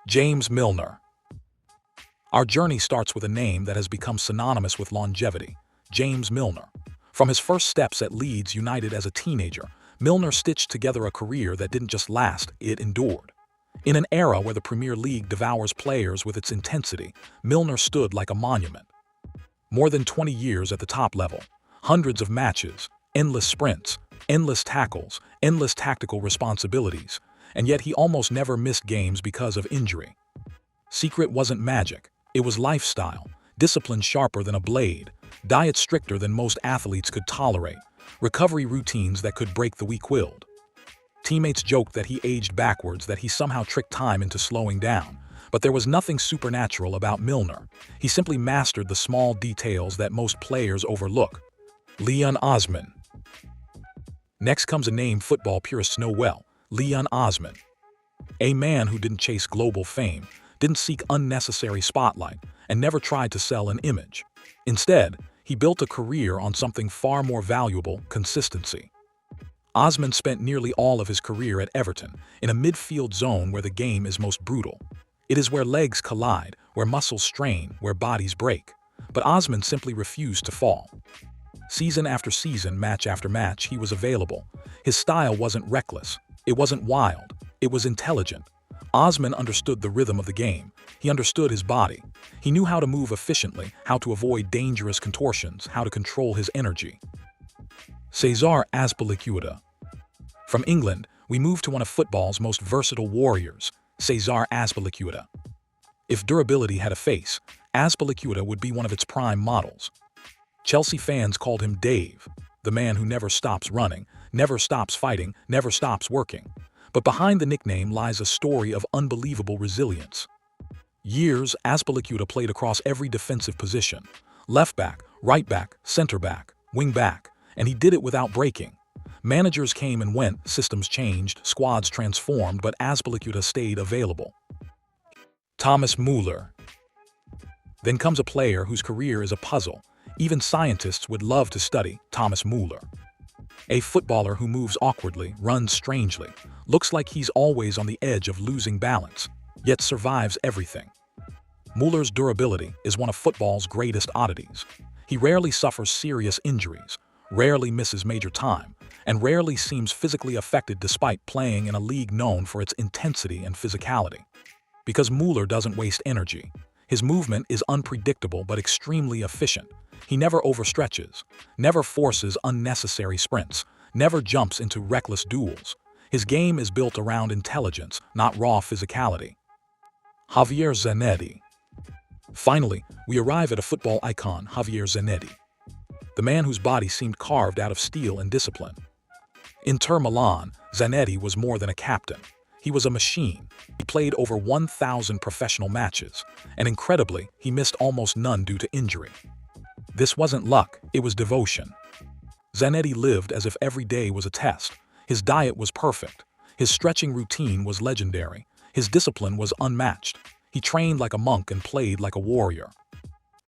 James Milner. Our journey starts with a name that has become synonymous with longevity, James Milner. From his first steps at Leeds United as a teenager, Milner stitched together a career that didn't just last, it endured. In an era where the Premier League devours players with its intensity, Milner stood like a monument. More than 20 years at the top level, hundreds of matches, endless sprints, endless tackles, endless tactical responsibilities, and yet he almost never missed games because of injury. Secret wasn't magic, it was lifestyle, discipline sharper than a blade, diet stricter than most athletes could tolerate, recovery routines that could break the weak-willed. Teammates joked that he aged backwards, that he somehow tricked time into slowing down, but there was nothing supernatural about Milner. He simply mastered the small details that most players overlook. Leon Osman. Next comes a name football purists know well, Leon Osman. A man who didn't chase global fame, didn't seek unnecessary spotlight, and never tried to sell an image. Instead, he built a career on something far more valuable: consistency. Osman spent nearly all of his career at Everton, in a midfield zone where the game is most brutal. It is where legs collide, where muscles strain, where bodies break. But Osman simply refused to fall. Season after season, match after match, he was available. His style wasn't reckless. It wasn't wild. It was intelligent. Osman understood the rhythm of the game. He understood his body. He knew how to move efficiently, how to avoid dangerous contortions, how to control his energy. Cesar Azpilicueta. From England, we move to one of football's most versatile warriors, Cesar Azpilicueta. If durability had a face, Azpilicueta would be one of its prime models. Chelsea fans called him Dave, the man who never stops running, never stops fighting, never stops working. But behind the nickname lies a story of unbelievable resilience. Years, Azpilicueta played across every defensive position: left back, right back, center back, wing back, and he did it without breaking. Managers came and went, systems changed, squads transformed, but Azpilicueta stayed available. Thomas Muller. Then comes a player whose career is a puzzle. Even scientists would love to study Thomas Muller. A footballer who moves awkwardly, runs strangely, looks like he's always on the edge of losing balance, yet survives everything. Muller's durability is one of football's greatest oddities. He rarely suffers serious injuries, rarely misses major time, and rarely seems physically affected despite playing in a league known for its intensity and physicality. Because Muller doesn't waste energy. His movement is unpredictable but extremely efficient. He never overstretches, never forces unnecessary sprints, never jumps into reckless duels. His game is built around intelligence, not raw physicality. Javier Zanetti. Finally, we arrive at a football icon, Javier Zanetti, the man whose body seemed carved out of steel and discipline. Inter Milan, Zanetti was more than a captain. He was a machine. He played over 1,000 professional matches, and incredibly, he missed almost none due to injury. This wasn't luck, it was devotion. Zanetti lived as if every day was a test. His diet was perfect. His stretching routine was legendary. His discipline was unmatched. He trained like a monk and played like a warrior.